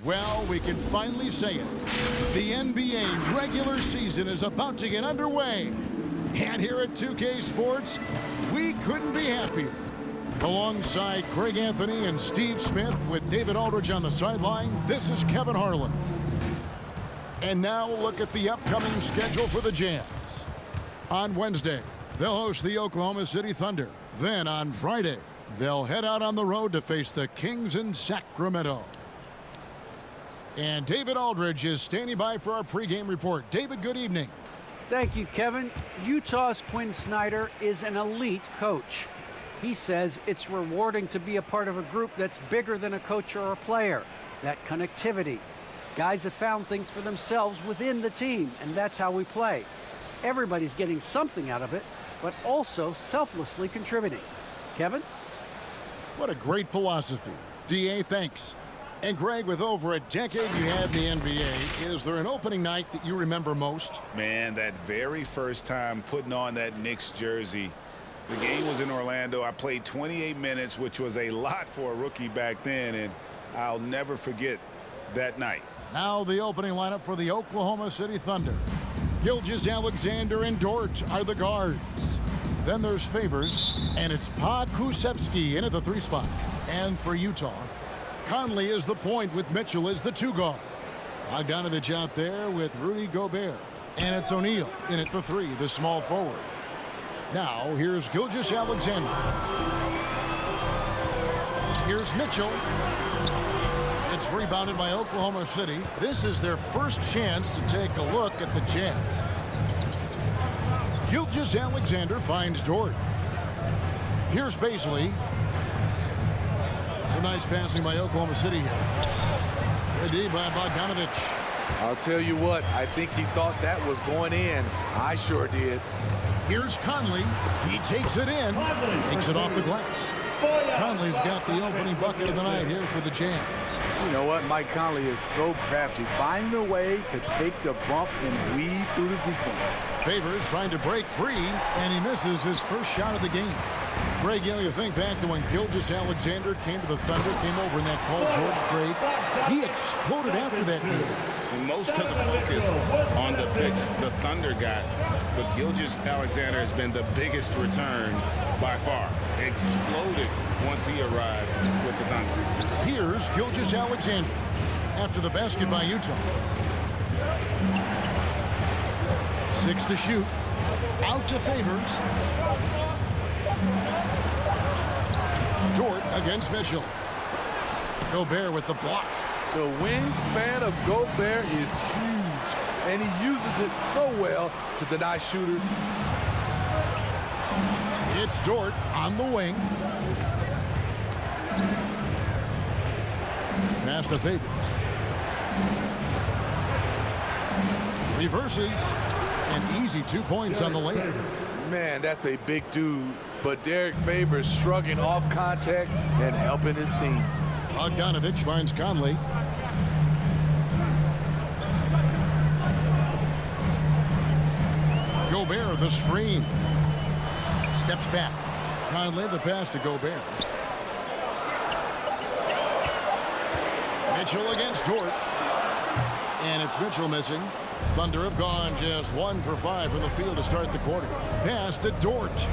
Well, we can finally say it. The NBA regular season is about to get underway. And here at 2K Sports, we couldn't be happier. Alongside Greg Anthony and Steve Smith with David Aldridge on the sideline, this is Kevin Harlan. And now we'll look at the upcoming schedule for the Jazz. On Wednesday, they'll host the Oklahoma City Thunder. Then on Friday, they'll head out on the road to face the Kings in Sacramento. And David Aldridge is standing by for our pregame report. David, good evening. Thank you, Kevin. Utah's Quinn Snyder is an elite coach. He says it's rewarding to be a part of a group that's bigger than a coach or a player. That connectivity. Guys have found things for themselves within the team, and that's how we play. Everybody's getting something out of it, but also selflessly contributing. Kevin? What a great philosophy. DA, thanks. And Greg, with over a decade you had in the NBA, is there an opening night that you remember most? Man, that very first time putting on that Knicks jersey. The game was in Orlando. I played 28 minutes, which was a lot for a rookie back then, and I'll never forget that night. Now the opening lineup for the Oklahoma City Thunder. Gilgeous-Alexander and Dort are the guards. Then there's Favors, and it's Pokusevski in at the 3 spot. And for Utah, Conley is the point with Mitchell as the 2 guard. Bogdanovich out there with Rudy Gobert. And it's O'Neal in at the 3, the small forward. Now here's Gilgeous-Alexander. Here's Mitchell. It's rebounded by Oklahoma City. This is their first chance to take a look at the Jazz. Gilgeous-Alexander finds Dort. Here's Baisley. Some nice passing by Oklahoma City here. Good D by Bogdanovich. I'll tell you what, I think he thought that was going in. I sure did. Here's Conley. He takes it in. Takes it off the glass. Conley's got the opening bucket of the night here for the Jazz. You know what? Mike Conley is so crafty. Find a way to take the bump and weave through the defense. Favors trying to break free, and he misses his first shot of the game. Greg, you think back to when Gilgeous-Alexander came to the Thunder, came over in that Paul George trade. He exploded after that deal. And most of the focus on the picks the Thunder got, but Gilgeous-Alexander has been the biggest return by far. Exploded once he arrived with the Thunder. Here's Gilgeous-Alexander after the basket by Utah. 6 to shoot. Out to Favors. Dort against Mitchell. Gobert with the block. The wingspan of Gobert is huge, and he uses it so well to deny shooters. It's Dort on the wing. Pass to Favors. Reverses. An easy 2 points on the layup. Man, that's a big dude, but Derek Favors shrugging off contact and helping his team. Bogdanovich finds Conley. Gobert, the screen. Steps back. Conley, the pass to Gobert. Mitchell against Dort. And it's Mitchell missing. Thunder have gone just 1 for 5 from the field to start the quarter. Pass to Dort.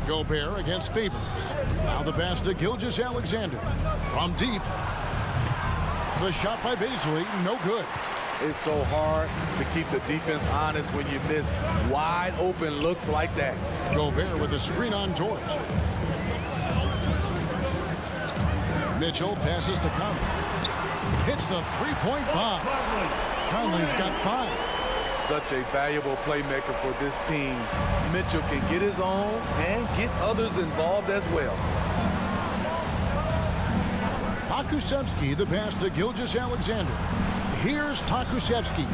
Gobert against Favors. Now the pass to Gilgeous-Alexander. From deep. The shot by Baisley, no good. It's so hard to keep the defense honest when you miss wide open looks like that. Gobert with a screen on Dort. Mitchell passes to Conley. Hits the 3-point bomb. Conley's got 5. Such a valuable playmaker for this team. Mitchell can get his own and get others involved as well. Pokusevski, the pass to Gilgeous-Alexander. Here's Pokusevski.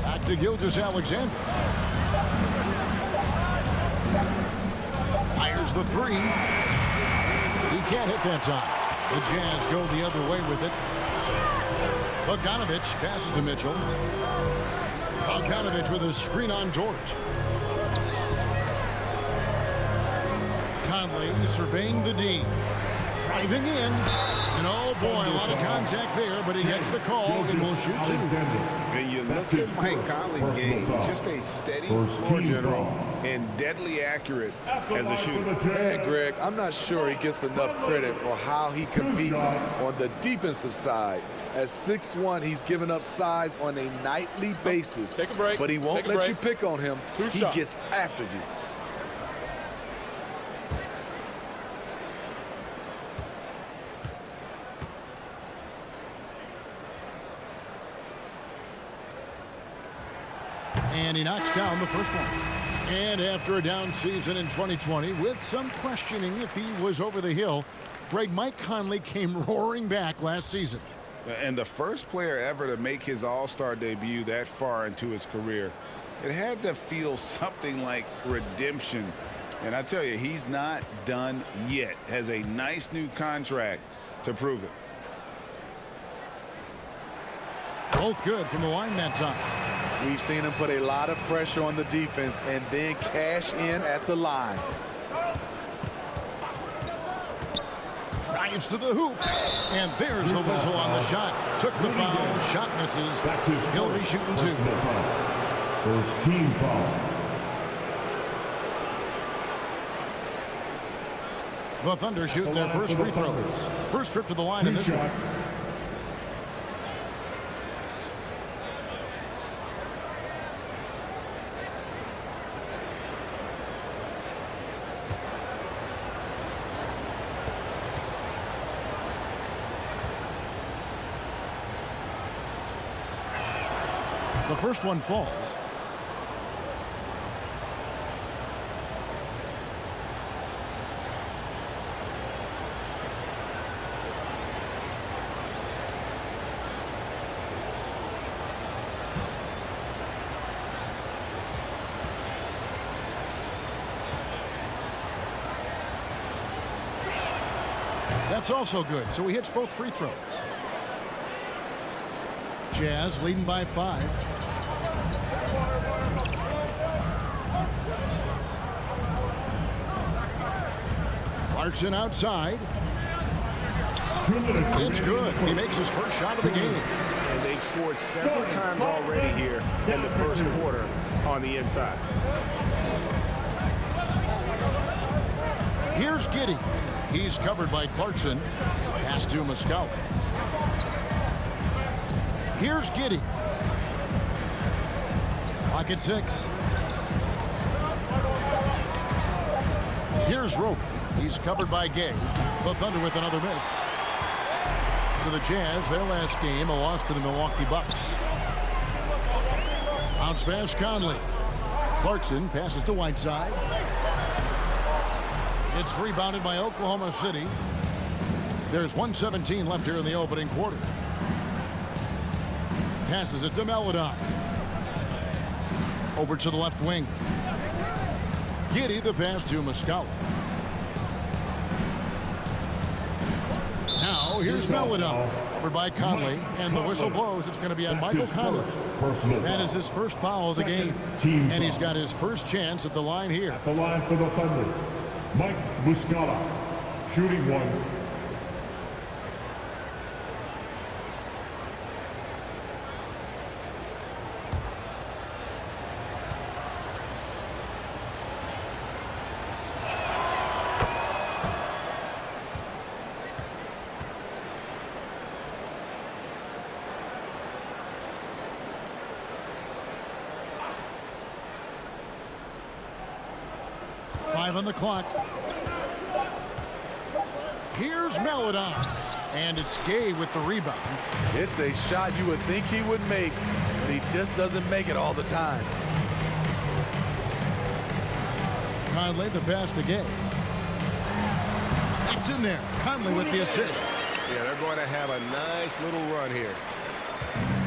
Back to Gilgeous-Alexander. Fires the 3. He can't hit that time. The Jazz go the other way with it. Bogdanovich passes to Mitchell. Bogdanovich with a screen on Dort. Conley surveying the D. Driving in. And oh boy, a lot of contact there, but he gets the call and will shoot two. And you look at Mike Conley's game, just a steady floor general and deadly accurate as a shooter. Man, Greg, I'm not sure he gets enough credit for how he competes on the defensive side. At 6'1", he's giving up size on a nightly basis. Take a break. But he won't let you pick on him. He gets after you. And he knocks down the first one. And after a down season in 2020, with some questioning if he was over the hill, Greg, Mike Conley came roaring back last season. And the first player ever to make his All-Star debut that far into his career, it had to feel something like redemption. And I tell you, he's not done yet. Has a nice new contract to prove it. Both good from the line that time. We've seen him put a lot of pressure on the defense and then cash in at the line. Drives to the hoop. And there's the whistle on the shot. Took the foul. Shot misses. He'll be shooting two. First team foul. The Thunder shooting their first free throws. First trip to the line in this one. The first one falls. That's also good, so he hits both free throws. Jazz leading by 5. Clarkson outside. It's good. He makes his first shot of the game. And they've scored several times already here in the first quarter on the inside. Here's Giddey. He's covered by Clarkson. Pass to Muscala. Here's Giddey. Clock at 6. Here's Roby. He's covered by Gay. The Thunder with another miss. So the Jazz, their last game, a loss to the Milwaukee Bucks. Bounce pass, Conley. Clarkson passes to Whiteside. It's rebounded by Oklahoma City. There's 1:17 left here in the opening quarter. Passes it to Melodon. Over to the left wing. Giddey, the pass to Muscala. Now here's Melodon. Over by Conley. And the whistle blows. It's going to be on Michael Conley. That is his first foul of the game. And he's got his first chance at the line here. At the line for the Thunder, Mike Muscala, shooting one. On the clock. Here's Melodon. And it's Gay with the rebound. It's a shot you would think he would make, but he just doesn't make it all the time. Conley, the pass to Gay. That's in there. Conley with the assist. Yeah, they're going to have a nice little run here.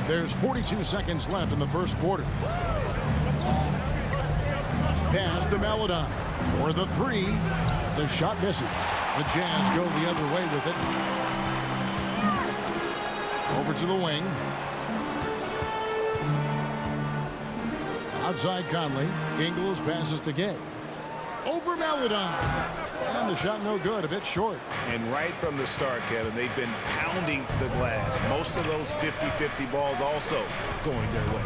There's 42 seconds left in the first quarter. Pass to Melodon. For the three. The shot misses. The Jazz go the other way with it. Over to the wing. Outside Conley. Ingles passes to Gay. Over Melodon. And the shot no good, a bit short. And right from the start, Kevin, they've been pounding the glass. Most of those 50-50 balls also going their way.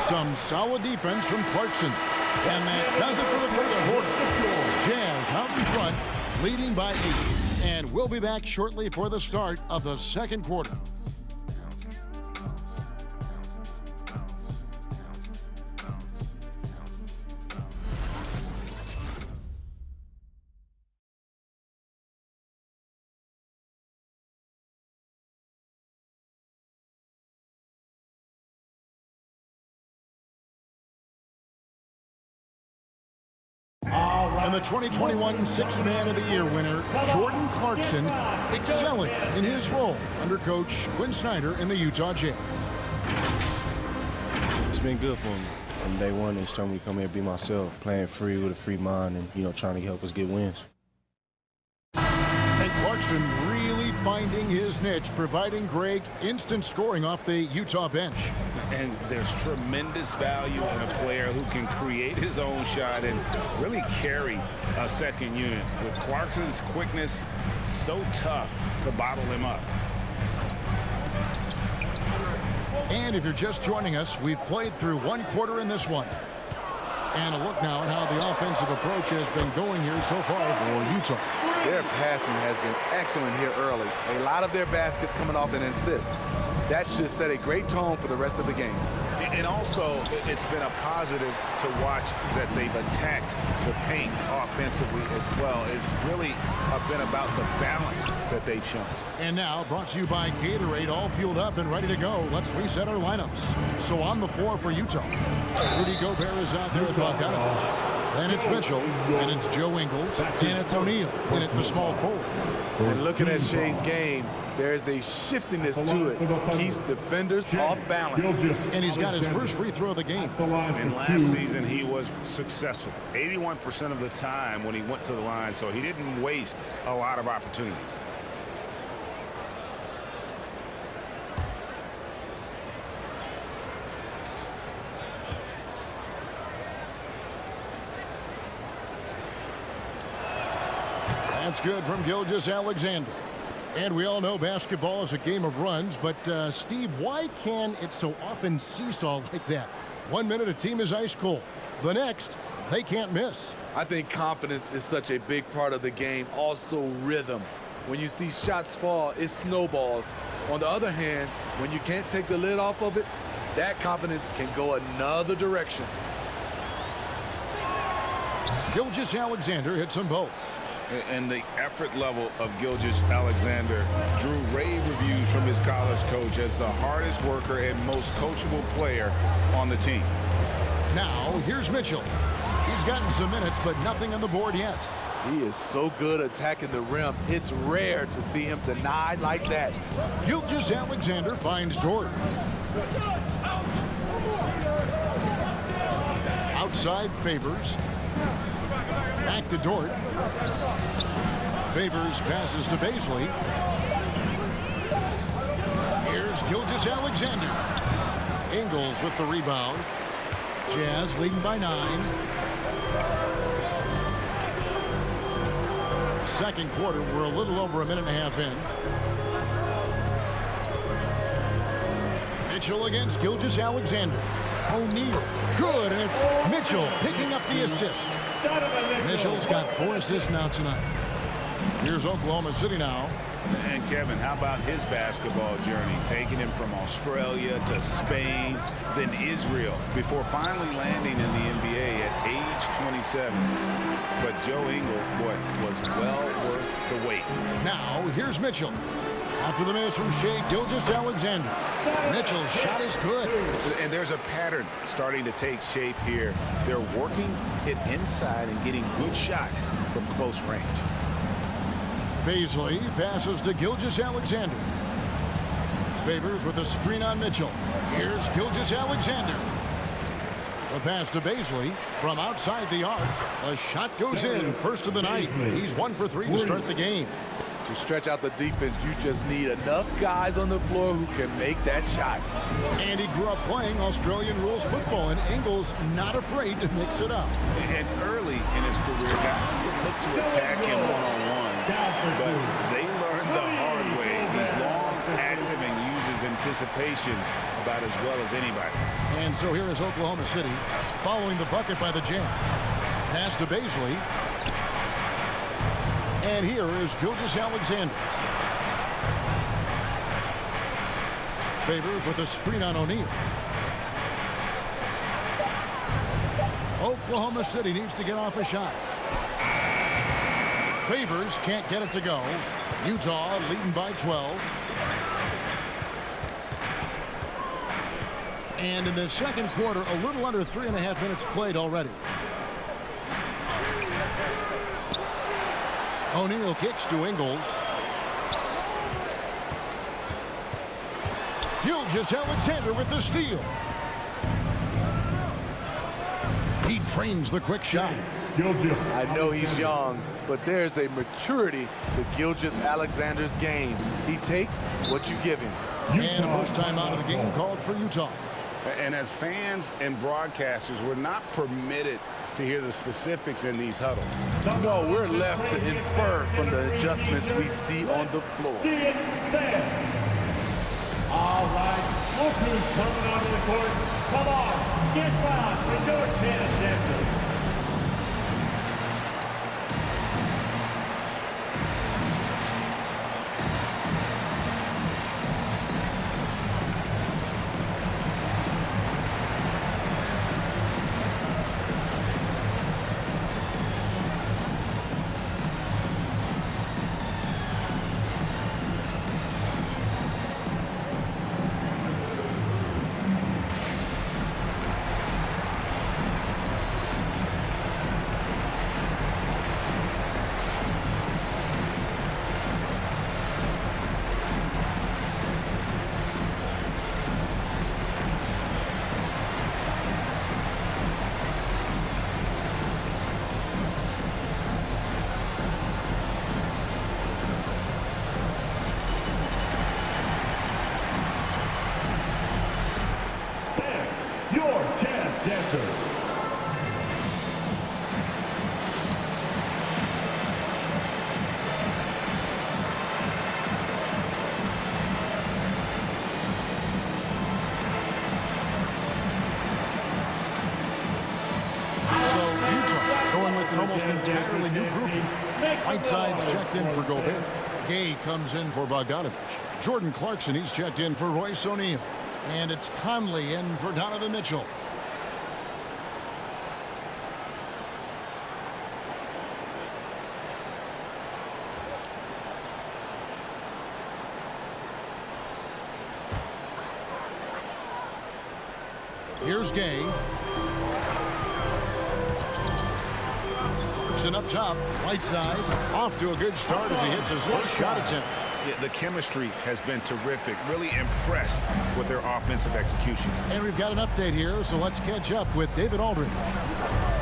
Some solid defense from Clarkson. And that does it for the first quarter. Jazz out in front, leading by 8. And we'll be back shortly for the start of the second quarter. And the 2021 Sixth Man of the Year winner, Jordan Clarkson, excelling in his role under Coach Quinn Snyder in the Utah Jazz. It's been good for me from day one. They showed me to come here and be myself, playing free with a free mind and, you know, trying to help us get wins. And Clarkson really finding his niche, providing Greg instant scoring off the Utah bench. And there's tremendous value in a player who can create his own shot and really carry a second unit. With Clarkson's quickness, so tough to bottle him up. And if you're just joining us, we've played through one quarter in this one. And a look now at how the offensive approach has been going here so far for Utah. Their passing has been excellent here early. A lot of their baskets coming off an assist. That should set a great tone for the rest of the game. And also, it's been a positive to watch that they've attacked the paint offensively as well. It's really been about the balance that they've shown. And now, brought to you by Gatorade, all fueled up and ready to go. Let's reset our lineups. So on the floor for Utah, Rudy Gobert is out there with Bogdanovich. Then it's Mitchell, and it's Joe Ingles, and it's O'Neal, and it's the small forward. And looking at Shea's game, there's a shiftiness to it. Keeps defenders off balance. And he's got his first free throw of the game. And last season, he was successful 81% of the time when he went to the line, so he didn't waste a lot of opportunities. That's good from Gilgeous-Alexander. And we all know basketball is a game of runs, but Steve, why can it so often seesaw like that? 1 minute a team is ice cold. The next, they can't miss. I think confidence is such a big part of the game. Also rhythm. When you see shots fall, it snowballs. On the other hand, when you can't take the lid off of it, that confidence can go another direction. Gilgeous-Alexander hits them both. And the effort level of Gilgeous-Alexander drew rave reviews from his college coach as the hardest worker and most coachable player on the team. Now, here's Mitchell. He's gotten some minutes, but nothing on the board yet. He is so good attacking the rim. It's rare to see him denied like that. Gilgeous-Alexander finds Dort. Outside Favors. Back to Dort. Favors passes to Baisley. Here's Gilgeous-Alexander. Ingles with the rebound. Jazz leading by 9. Second quarter, we're a little over a minute and a half in. Mitchell against Gilgeous-Alexander. O'Neal, good, and it's Mitchell picking up the assist. Mitchell's got 4 assists now tonight. Here's Oklahoma City now. And Kevin, how about his basketball journey, taking him from Australia to Spain, then Israel, before finally landing in the NBA at age 27. But Joe Ingles, boy, was well worth the wait. Now, here's Mitchell. After the miss from Shea Gilgeous-Alexander. Mitchell's shot is good. And there's a pattern starting to take shape here. They're working it inside and getting good shots from close range. Baisley passes to Gilgeous-Alexander. Favors with a screen on Mitchell. Here's Gilgeous-Alexander. The pass to Baisley from outside the arc. A shot goes in, first of the night. He's 1 for 3 to start the game. To stretch out the defense, you just need enough guys on the floor who can make that shot. And he grew up playing Australian rules football, and Ingles not afraid to mix it up. And early in his career, guys would look to attack him one-on-one, but they learned the hard way. He's long, active, and uses anticipation about as well as anybody. And so here is Oklahoma City following the bucket by the Jazz. Pass to Baisley. And here is Gilgeous-Alexander. Favors with a screen on O'Neal. Oklahoma City needs to get off a shot. Favors can't get it to go. Utah leading by 12. And in the second quarter, a little under 3.5 minutes played already. O'Neal kicks to Ingles. Gilgeous-Alexander with the steal. He trains the quick shot. I know he's young, but there's a maturity to Gilgeous-Alexander's game. He takes what you give him. And the first time out of the game called for Utah. And as fans and broadcasters, we're not permitted to hear the specifics in these huddles. No, we're left to infer from the adjustments we see on the floor. All right, look who's coming onto the court. Come on, get wild with your chance, Jackson. Your chance, dancer. Going with an almost entirely new grouping. Whiteside's checked in for Gobert. Gay comes in for Bogdanovich. Jordan Clarkson, he's checked in for Royce O'Neal. And it's Conley in for Donovan Mitchell. Here's Gay. And up top, Whiteside off to a good start as he hits his first shot attempt. Yeah, the chemistry has been terrific. Really impressed with their offensive execution. And we've got an update here, so let's catch up with David Aldridge.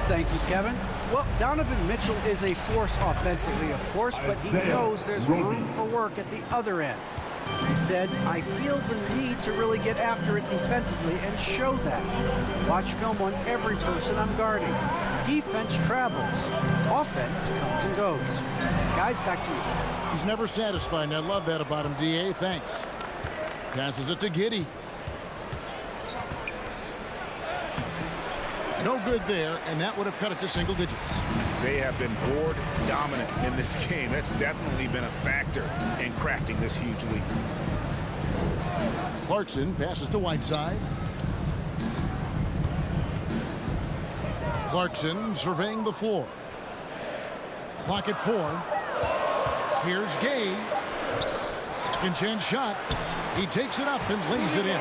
Thank you, Kevin. Well, Donovan Mitchell is a force offensively, of course, but he knows there's room for work at the other end. He said, I feel the need to really get after it defensively and show that. Watch film on every person I'm guarding. Defense travels. Offense comes and goes. Guys, back to you. He's never satisfied, and I love that about him, D.A. Thanks. Passes it to Giddey. No good there, and that would have cut it to single digits. They have been board dominant in this game. That's definitely been a factor in crafting this huge lead. Clarkson passes to Whiteside. Clarkson surveying the floor. Clock at 4. Here's Gay. Second chance shot. He takes it up and lays it in.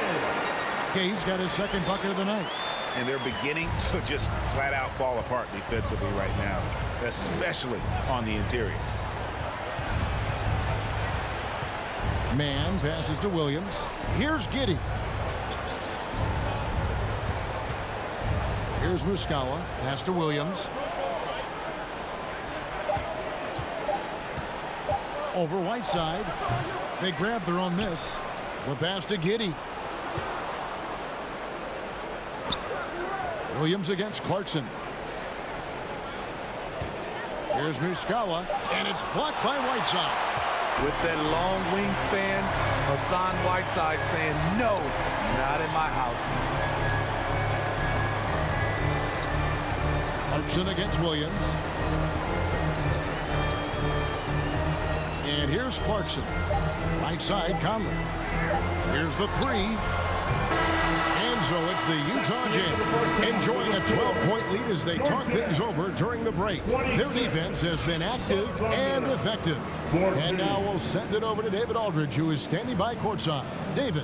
Gay's got his second bucket of the night. And they're beginning to just flat out fall apart defensively right now, especially on the interior. Man passes to Williams. Here's Giddey. Here's Muscala. Pass to Williams. over Whiteside. They grab their own miss. The pass to Giddey. Williams against Clarkson. Here's Muscala, and it's blocked by Whiteside. With that long wingspan, Hassan Whiteside saying, no, not in my house. Clarkson against Williams. And here's Clarkson. Right side, Conley. Here's the three. And so it's the Utah Jazz enjoying a 12-point lead as they talk things over during the break. Their defense has been active and effective. And now we'll send it over to David Aldridge, who is standing by courtside. David.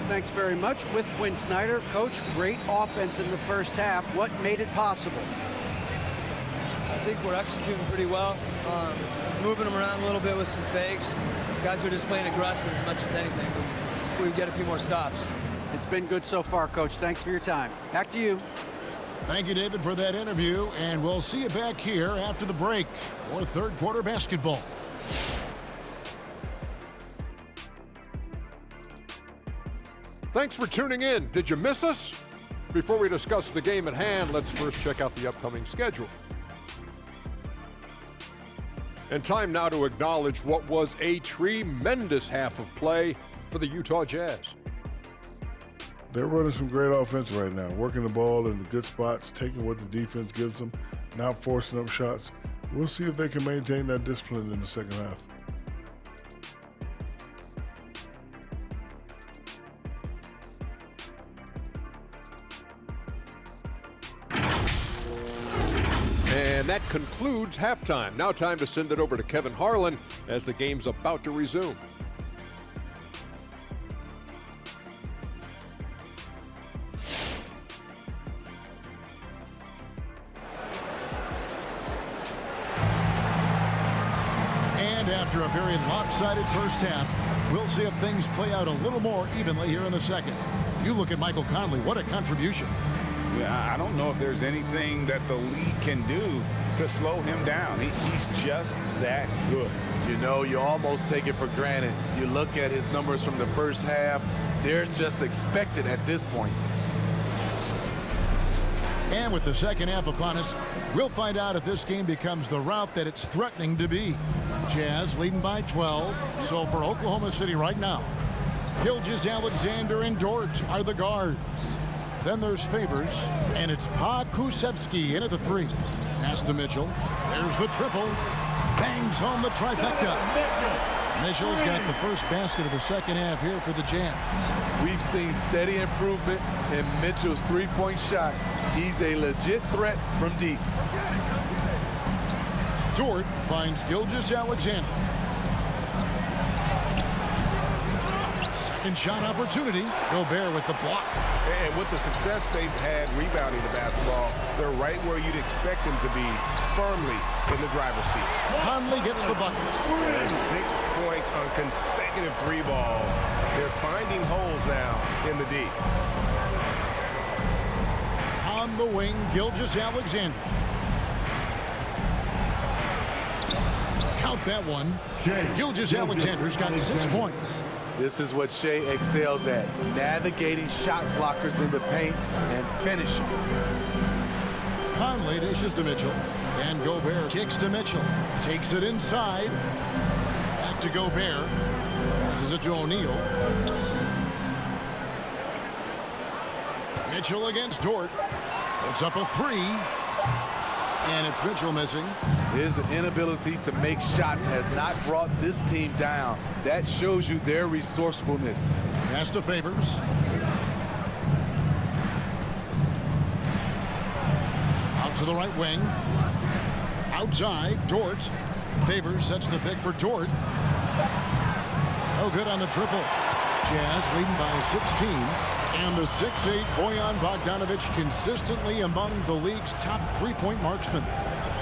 Thanks very much. With Quinn Snyder, Coach, great offense in the first half. What made it possible? I think we're executing pretty well. Moving them around a little bit with some fakes. Guys are just playing aggressive as much as anything. We get a few more stops. It's been good so far, Coach. Thanks for your time. Back to you. Thank you, David, for that interview. And we'll see you back here after the break for third quarter basketball. Thanks for tuning in. Did you miss us? Before we discuss the game at hand, let's first check out the upcoming schedule. And time now to acknowledge what was a tremendous half of play for the Utah Jazz. They're running some great offense right now, working the ball in the good spots, taking what the defense gives them, not forcing up shots. We'll see if they can maintain that discipline in the second half. And that concludes halftime. Now time to send it over to Kevin Harlan as the game's about to resume. And after a very lopsided first half, we'll see if things play out a little more evenly here in the second. You look at Michael Conley, what a contribution. Yeah, I don't know if there's anything that the league can do to slow him down. He's just that good. You know, you almost take it for granted. You look at his numbers from the first half, they're just expected at this point. And with the second half upon us, we'll find out if this game becomes the route that it's threatening to be. Jazz leading by 12. So for Oklahoma City right now, Gilgeous Alexander and Dort are the guards. Then there's Favors, and it's Kusevsky in at the three. Pass to Mitchell. There's the triple. Bangs home the trifecta. Mitchell's got the first basket of the second half here for the Jazz. We've seen steady improvement in Mitchell's three-point shot. He's a legit threat from deep. Dort finds Gilgeous Alexander. Second shot opportunity. Gobert with the block. And with the success they've had rebounding the basketball, they're right where you'd expect them to be, firmly in the driver's seat. Conley gets the bucket. There's 6 points on consecutive three balls. They're finding holes now in the D. On the wing, Gilgeous Alexander. Count that one. Gilgeous Alexander's got 6 points. This is what Shea excels at, navigating shot blockers in the paint and finishing. Conley dishes to Mitchell, and Gobert kicks to Mitchell. Takes it inside. Back to Gobert. Passes it to O'Neal. Mitchell against Dort. Puts up a three. And it's Mitchell missing. His inability to make shots has not brought this team down. That shows you their resourcefulness. Pass to Favors. Out to the right wing. Outside, Dort. Favors sets the pick for Dort. No good on the triple. Jazz leading by 16. And the 6'8" Bojan Bogdanovic consistently among the league's top three-point marksmen.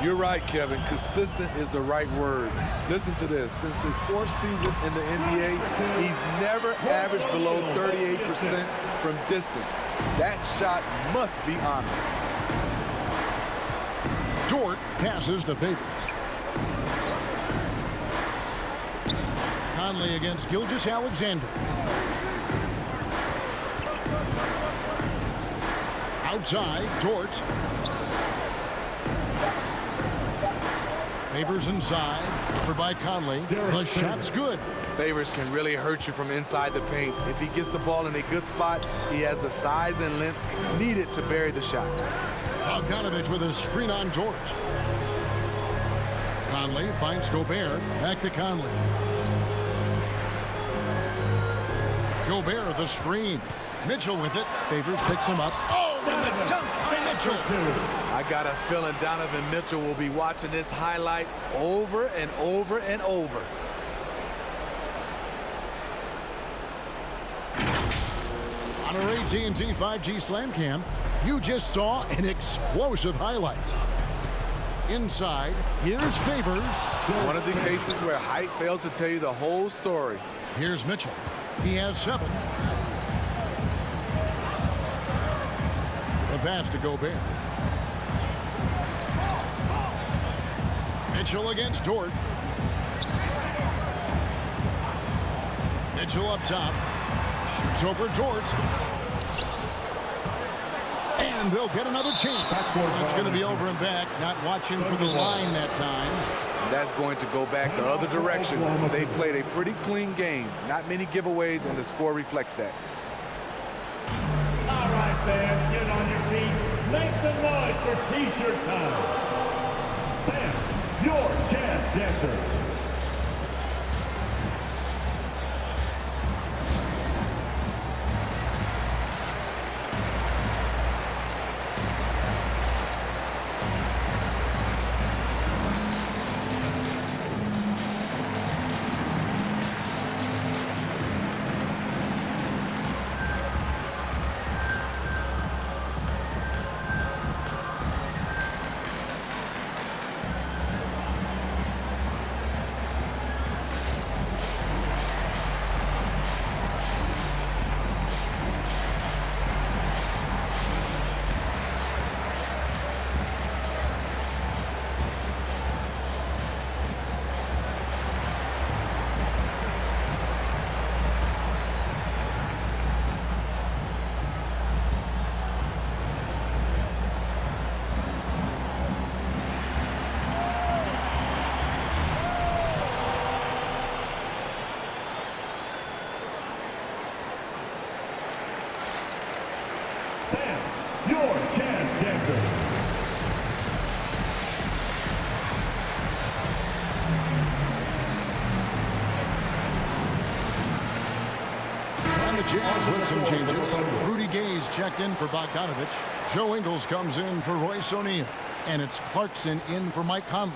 You're right, Kevin. Consistent is the right word. Listen to this. Since his fourth season in the NBA, he's never averaged below 38% from distance. That shot must be honored. Dort passes to Favors. Conley against Gilgeous-Alexander. Outside, Dort. Favors inside, covered by Conley. The shot's good. Favors can really hurt you from inside the paint. If he gets the ball in a good spot, he has the size and length needed to bury the shot. Bogdanovich with a screen on Dort. Conley finds Gobert. Back to Conley. Gobert the screen. Mitchell with it. Favors picks him up. Oh, and the dunk by Mitchell. I got a feeling Donovan Mitchell will be watching this highlight over and over and over. On our AT&T 5G Slam Cam, you just saw an explosive highlight. Inside, here's Favors. One of the cases where height fails to tell you the whole story. Here's Mitchell. He has 7. The pass to Gobert. Mitchell against Dort. Mitchell up top. Shoots over Dort. And they'll get another chance. That's going to be over and back. Not watching for the line that time. That's going to go back the other direction. They played a pretty clean game. Not many giveaways, and the score reflects that. All right, fans, get on your feet. Make some noise for T-shirt time. Fans, your chance dancer. Your chance dancer. And the Jazz with some changes. Rudy Gay's checked in for Bogdanovich. Joe Ingles comes in for Royce O'Neal. And it's Clarkson in for Mike Conley.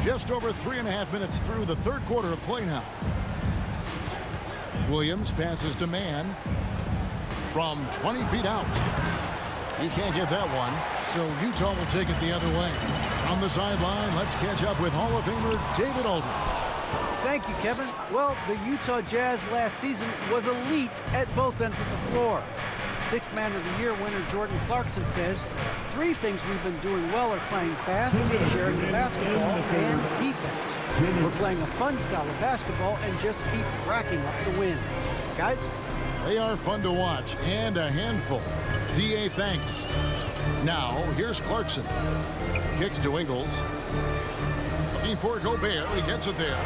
Just over 3.5 minutes through the third quarter of play now. Williams passes to Mann from 20 feet out. He can't get that one, so Utah will take it the other way. On the sideline, let's catch up with Hall of Famer David Aldridge. Thank you, Kevin. Well, the Utah Jazz last season was elite at both ends of the floor. Sixth Man of the Year winner Jordan Clarkson says, 3 things we've been doing well are playing fast, sharing the basketball, and defense. We're playing a fun style of basketball and just keep racking up the wins. Guys? They are fun to watch and a handful. D.A. thanks. Now, here's Clarkson. Kicks to Ingles. Looking for Gobert. He gets it there.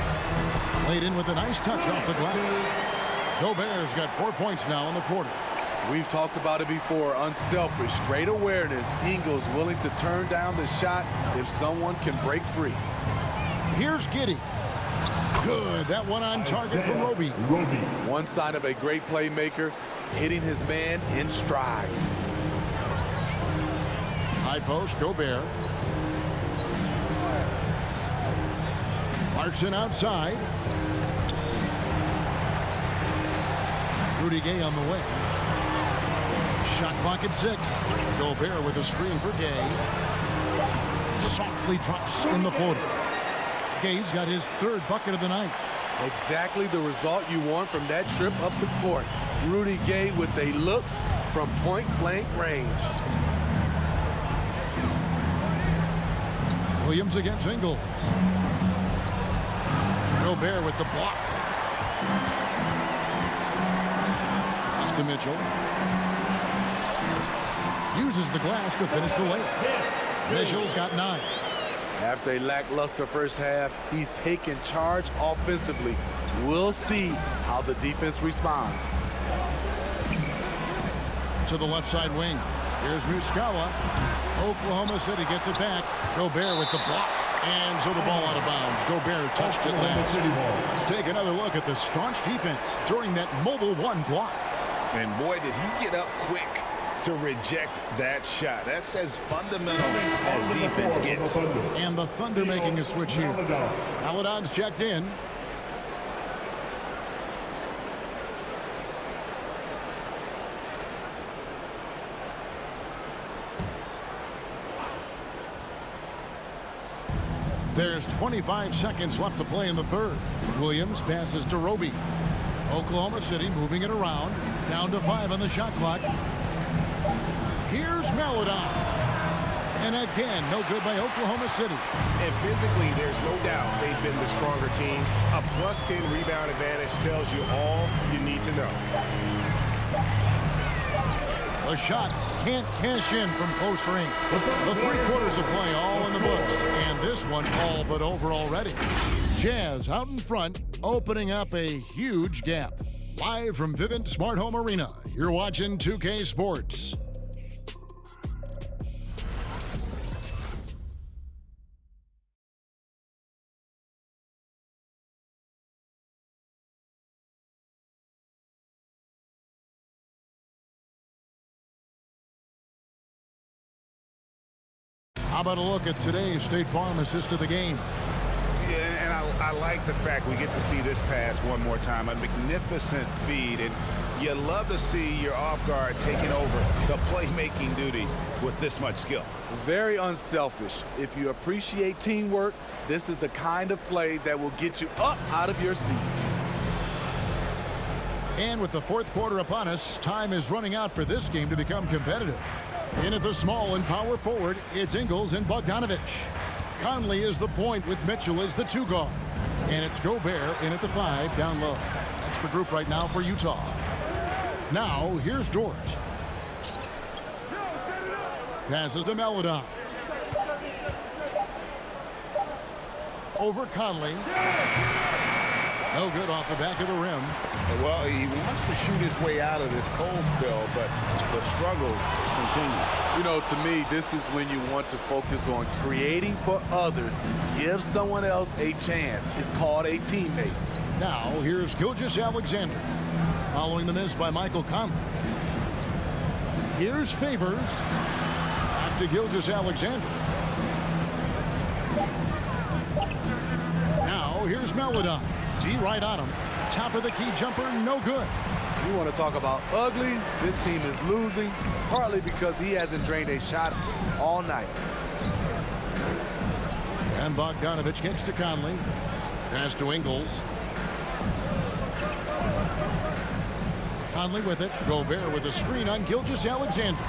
Laid in with a nice touch off the glass. Gobert's got 4 points now in the quarter. We've talked about it before. Unselfish, great awareness. Ingles willing to turn down the shot if someone can break free. Here's Giddey. Good. That one on target from Roby. One sign of a great playmaker, hitting his man in stride. High post, Gobert. Clarkson outside. Rudy Gay on the way. Shot clock at 6. Gobert with a screen for Gay. Softly drops in the floater. Gay's got his 3rd bucket of the night. Exactly the result you want from that trip up the court. Rudy Gay with a look from point-blank range. Williams against Ingles. Gobert with the block. Pass to Mitchell. Uses the glass to finish the layup. Mitchell's got 9. After a lackluster first half, he's taken charge offensively. We'll see how the defense responds. To the left side wing. Here's Muscala. Oklahoma City gets it back. Gobert with the block. And so the ball out of bounds. Gobert touched it last. Let's take another look at the staunch defense during that mobile 1 block. And boy, did he get up quick to reject that shot. That's as fundamental as defense gets. And the Thunder making a switch here. Paladon's checked in. There's 25 seconds left to play in the third. Williams passes to Roby. Oklahoma City moving it around. Down to 5 on the shot clock. Here's Maladon. And again, no good by Oklahoma City. And physically, there's no doubt they've been the stronger team. A +10 rebound advantage tells you all you need to know. The shot can't cash in from close range. The 3 quarters of play all in the books. And this one all but over already. Jazz out in front, opening up a huge gap. Live from Vivint Smart Home Arena, you're watching 2K Sports. How about a look at today's State Farm assist of the game? Yeah, and I like the fact we get to see this pass one more time. A magnificent feed, and you love to see your off guard taking over the playmaking duties with this much skill. Very unselfish. If you appreciate teamwork, this is the kind of play that will get you up out of your seat. And with the 4th quarter upon us, time is running out for this game to become competitive. In at the small and power forward, it's Ingles and Bogdanovich. Conley is the point with Mitchell as the 2 guard. And it's Gobert in at the 5 down low. That's the group right now for Utah. Now, here's George. Passes to Maladon. Over Conley. No good off the back of the rim. Well, he wants to shoot his way out of this cold spell, but the struggles continue. You know, to me, this is when you want to focus on creating for others. Give someone else a chance. It's called a teammate. Now, here's Gilgeous-Alexander. Following the miss by Michael Conley. Here's Favors. Back to Gilgeous-Alexander. Now, here's Maladon. D right on him. Top of the key jumper, no good. You want to talk about ugly? This team is losing, partly because he hasn't drained a shot all night. And Bogdanovich gets to Conley. Pass to Ingles. Conley with it. Gobert with a screen on Gilgeous-Alexander.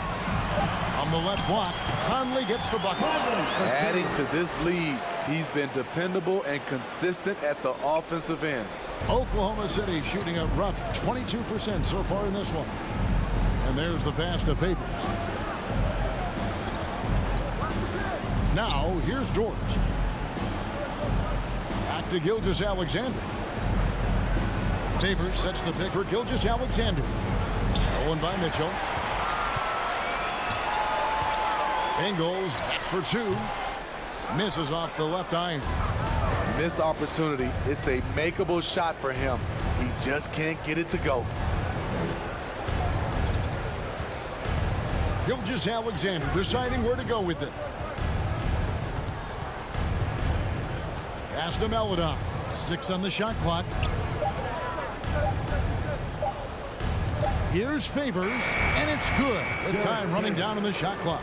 On the left block, Conley gets the bucket. Adding to this lead, he's been dependable and consistent at the offensive end. Oklahoma City shooting a rough 22% so far in this one. And there's the pass to Favors. Now, here's George. Back to Gilgeous-Alexander. Favors sets the pick for Gilgeous-Alexander. Stolen by Mitchell. Ingles, that's for 2. Misses off the left iron. Missed opportunity. It's a makeable shot for him. He just can't get it to go. Gilgeous-Alexander deciding where to go with it. Pass to Maladon. 6 on the shot clock. Here's Favors, and it's good with time running down on the shot clock.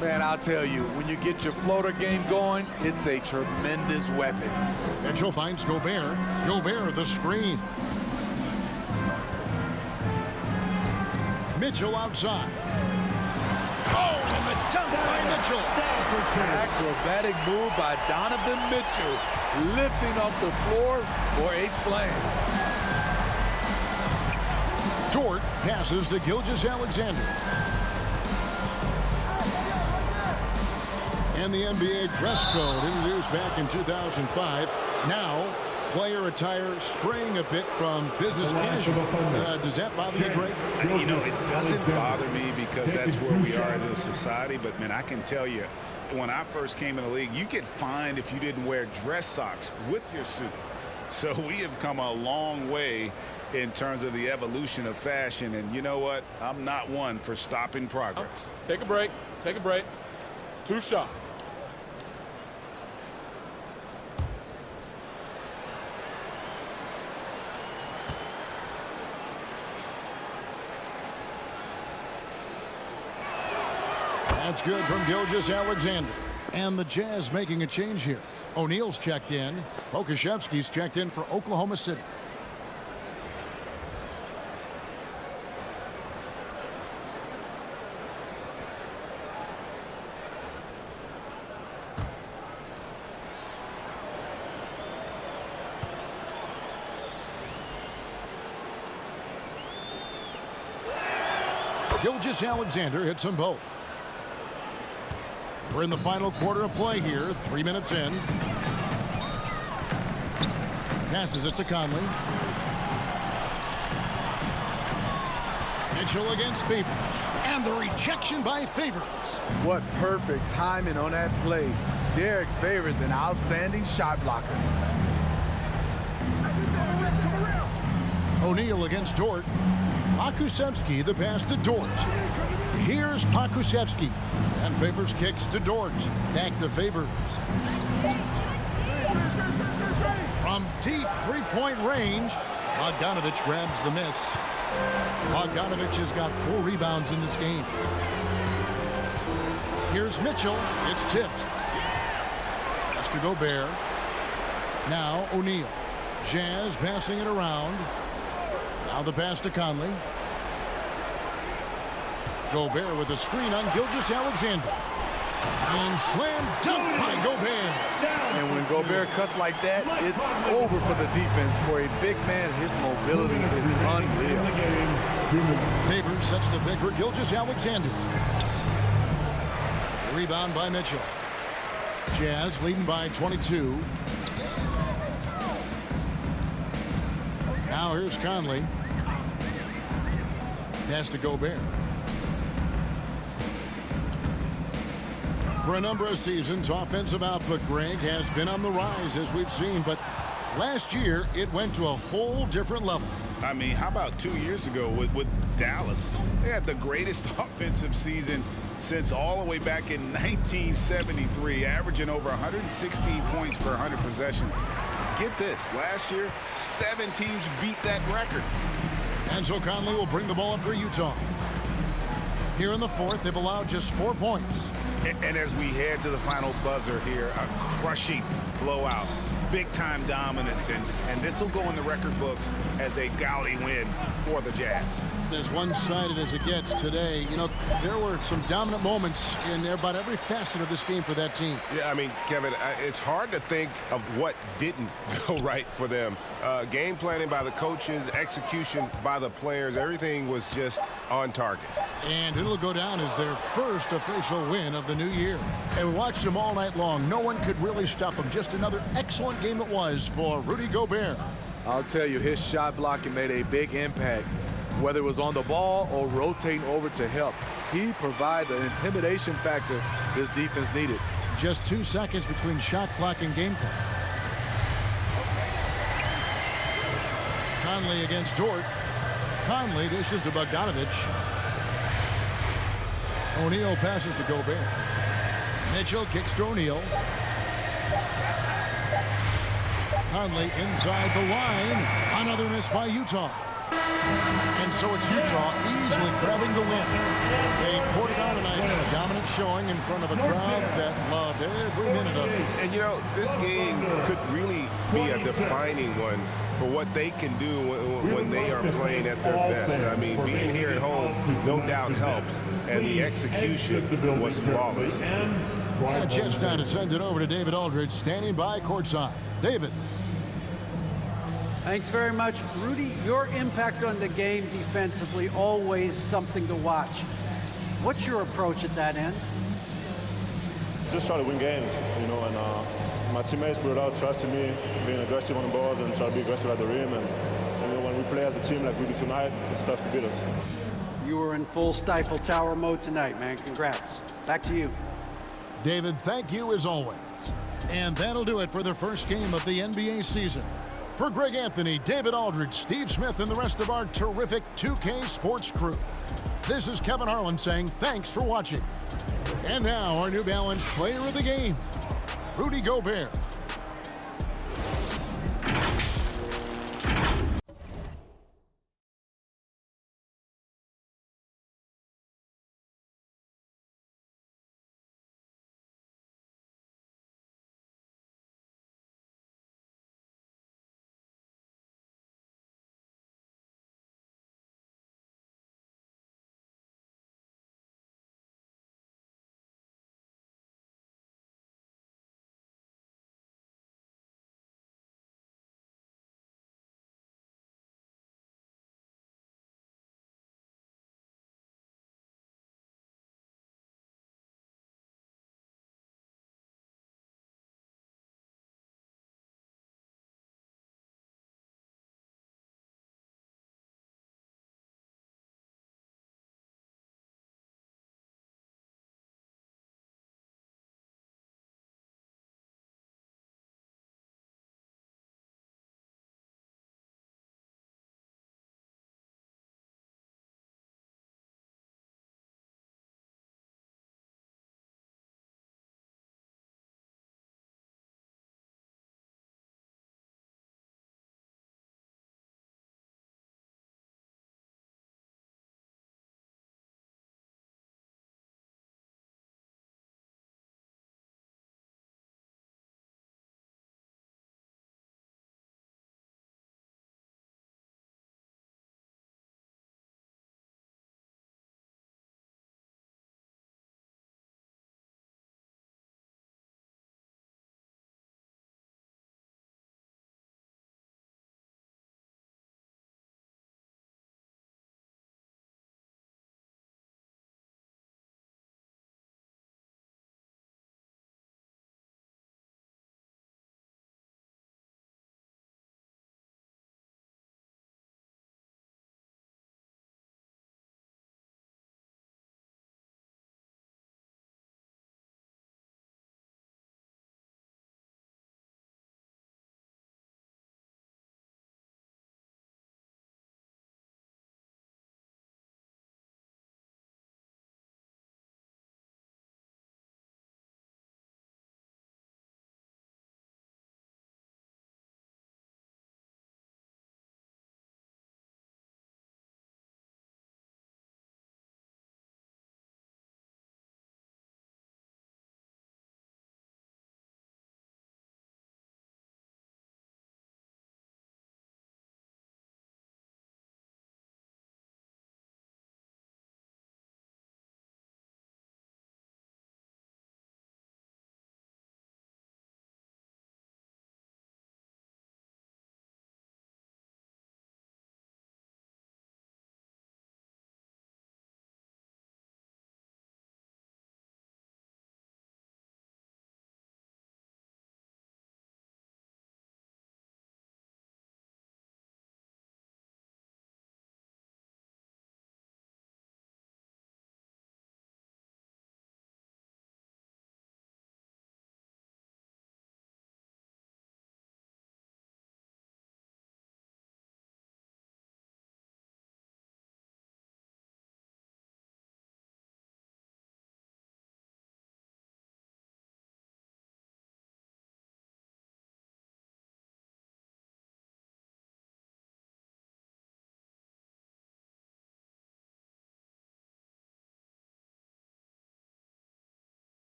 Man, I'll tell you, when you get your floater game going, it's a tremendous weapon. Mitchell finds Gobert. Gobert, the screen. Mitchell outside. Oh, and the dunk by Mitchell. Acrobatic move by Donovan Mitchell, lifting off the floor for a slam. Dort passes to Gilgeous-Alexander. And the NBA dress code introduced back in 2005. Now, player attire straying a bit from business casual. Does that bother you, Greg? You know, it doesn't bother me because that's where we are as a society. But, man, I can tell you, when I first came in the league, you get fined if you didn't wear dress socks with your suit. So we have come a long way in terms of the evolution of fashion. And you know what? I'm not one for stopping progress. Take a break. Take a break. 2 shots. That's good from Gilgeous-Alexander. And the Jazz making a change here. O'Neal's checked in. Pokusevski's checked in for Oklahoma City. Gilgeous-Alexander hits them both. We're in the final quarter of play here, 3 minutes in. Passes it to Conley. Mitchell against Favors. And the rejection by Favors. What perfect timing on that play. Derek Favors, an outstanding shot blocker. O'Neal against Dort. Pokusevski, the pass to Dort. Here's Pokusevski. And Favors kicks to Dort. Back to Favors. From deep three-point range, Bogdanovich grabs the miss. Bogdanovich has got 4 rebounds in this game. Here's Mitchell. It's tipped. Pass to Gobert. Now O'Neal. Jazz passing it around. Now the pass to Conley. Gobert with a screen on Gilgeous-Alexander. And slam dunk by Gobert. And when Gobert cuts like that, it's over for the defense. For a big man, his mobility is unreal. Favors sets the pick for Gilgeous-Alexander. Rebound by Mitchell. Jazz leading by 22. Now here's Conley. Pass to Gobert. For a number of seasons, offensive output, Greg, has been on the rise, as we've seen. But last year, it went to a whole different level. I mean, how about 2 years ago with Dallas? They had the greatest offensive season since all the way back in 1973, averaging over 116 points per 100 possessions. Get this, last year, 7 teams beat that record. And so Conley will bring the ball up for Utah. Here in the fourth, they've allowed just 4 points. And as we head to the final buzzer here, a crushing blowout, big-time dominance, and this will go in the record books as a gaudy win for the Jazz. As one-sided as it gets today, you know, there were some dominant moments in about every facet of this game for that team. Yeah, I mean, Kevin, it's hard to think of what didn't go right for them. Game planning by the coaches, execution by the players, everything was just on target. And it'll go down as their first official win of the new year. And we watched them all night long. No one could really stop them. Just another excellent game it was for Rudy Gobert. I'll tell you, his shot blocking made a big impact. Whether it was on the ball or rotating over to help, he provided the intimidation factor this defense needed. Just 2 seconds between shot clock and game clock. Conley against Dort. Conley dishes to Bogdanovich. O'Neal passes to Gobert. Mitchell kicks to O'Neal. Conley inside the line. Another miss by Utah. And so it's Utah easily grabbing the win. They poured it on tonight. A dominant showing in front of a crowd that loved every minute of it. And you know, this game could really be a defining one for what they can do when they are playing at their best. I mean, being here at home no doubt helps, and the execution was flawless. And a chance now to send it over to David Aldridge, standing by courtside. David. Thanks very much. Rudy, your impact on the game defensively, always something to watch. What's your approach at that end? Just try to win games, you know, and my teammates brought out trusting me, being aggressive on the balls and try to be aggressive at the rim. And you know, when we play as a team like we do tonight, it's tough to beat us. You were in full Stifle Tower mode tonight, man. Congrats. Back to you. David, thank you as always. And that'll do it for the first game of the NBA season. For Greg Anthony, David Aldridge, Steve Smith, and the rest of our terrific 2K Sports crew, this is Kevin Harlan saying thanks for watching. And now our New Balance player of the game, Rudy Gobert.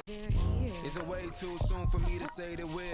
Is it way too soon for me to say that we're